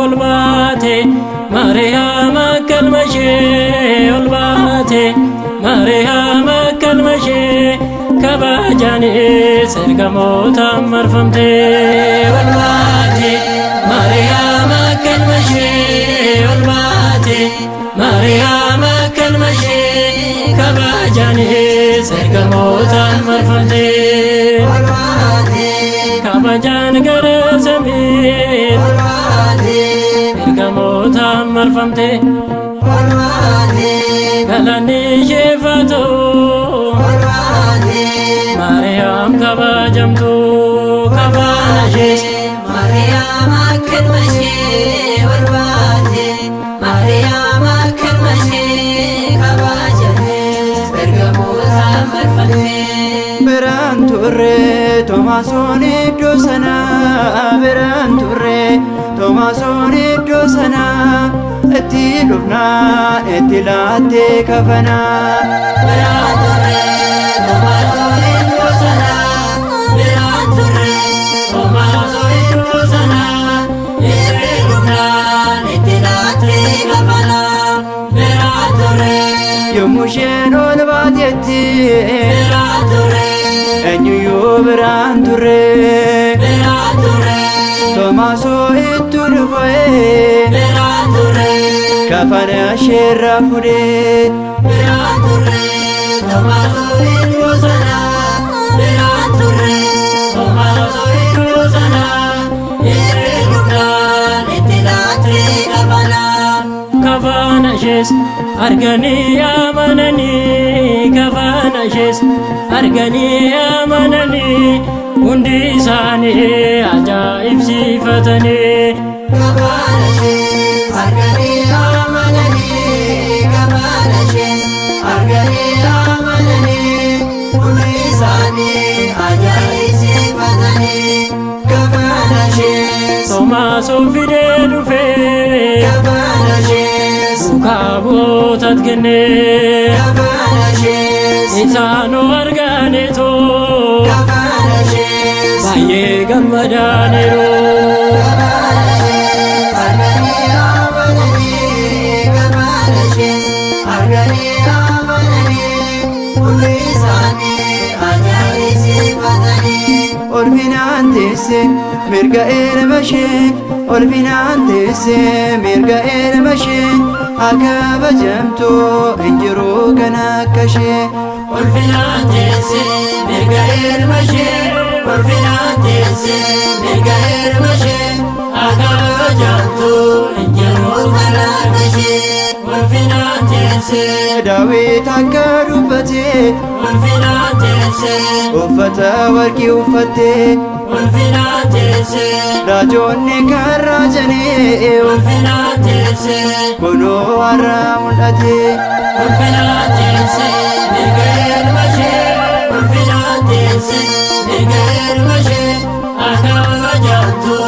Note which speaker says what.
Speaker 1: olbaate Mariyaama kalmashee olbaate Mariyaama kalmashee kabajaanis ergamootaan marfamtee olbaate Mariyaama kalmashee olbaate Mariyaama kalmashee kabajaanis ergamootaan marfamtee kabajaan gara samii ergamootaan marfamtee galanni isheeffatu Mariyaam kabajamtu kabana ishees
Speaker 2: Mariyaam kalmashee olbaate Mariyaam kalmashee kabajamtee ergamootaan marfamtee
Speaker 3: biraan turre Toomasoon iddoo sanaa biraan turre Toomasoon iddoo sanaa itti dhufnaa itti laattee kafanaa
Speaker 2: biraan turre Toomasoon iddoo sanaa biraan turre Toomasoon iddoo sanaa itti dhufnaa itti laattee kafanaa biraan turre
Speaker 3: yommuu isheen ol baatetti
Speaker 2: biraan turre
Speaker 3: eenyuyyuu biraan turre
Speaker 2: biraan turre
Speaker 3: Toomaasoo itti dhufee
Speaker 2: biraan turre
Speaker 3: kafana isheerraa fudhee
Speaker 2: biraan turre Toomaasoo iddoo sanaa biraan turre Toomaasoo iddoo sanaa itti dhufnaan itti laattee kafanaa
Speaker 1: kafana ishees arganii amananii kafana ishees arganii amananii hundi isaanii ajaa'ibsiifatanii
Speaker 2: kafana ishee arganii amananii kafana ishee arganii amananii hundi isaanii ajaa'ibsiifatanii kafana ishee
Speaker 1: Toomaasoo fidee dhufee
Speaker 2: kafana ishee
Speaker 1: duukaa bu'ootat kennee
Speaker 2: kafana ishee
Speaker 1: isaanoo arganeetoo
Speaker 2: kafana ishee
Speaker 1: baay'ee gammadaniiru
Speaker 2: kafana ishee arganii amananii kafana ishee arganii amananii hundi isaanii ajaa'ibsiifatanii
Speaker 3: olfinaan teesse mirga ilma ishee olfinaan teesse mirga ilma ishee akka kabajamtu hin jiru kan akka ishee
Speaker 2: ulfinaan teesse mirga ilma ishee ulfinaan teesse mirga ilma ishee akka kabajamtu hin jiru kan akka ishee ulfinaan teesse
Speaker 3: Daawit akka dubbate
Speaker 2: ulfinaan teesse
Speaker 3: uffata warqii uffatte
Speaker 2: ulfinaan teesse
Speaker 3: raajoonni kan raajanii
Speaker 2: ulfinaan teesse
Speaker 3: kunoo har'a mul'ate
Speaker 2: ulfinaan teesse mirga ilma ishee ulfinaan teesse mirga ilma ishee akka kabajamtu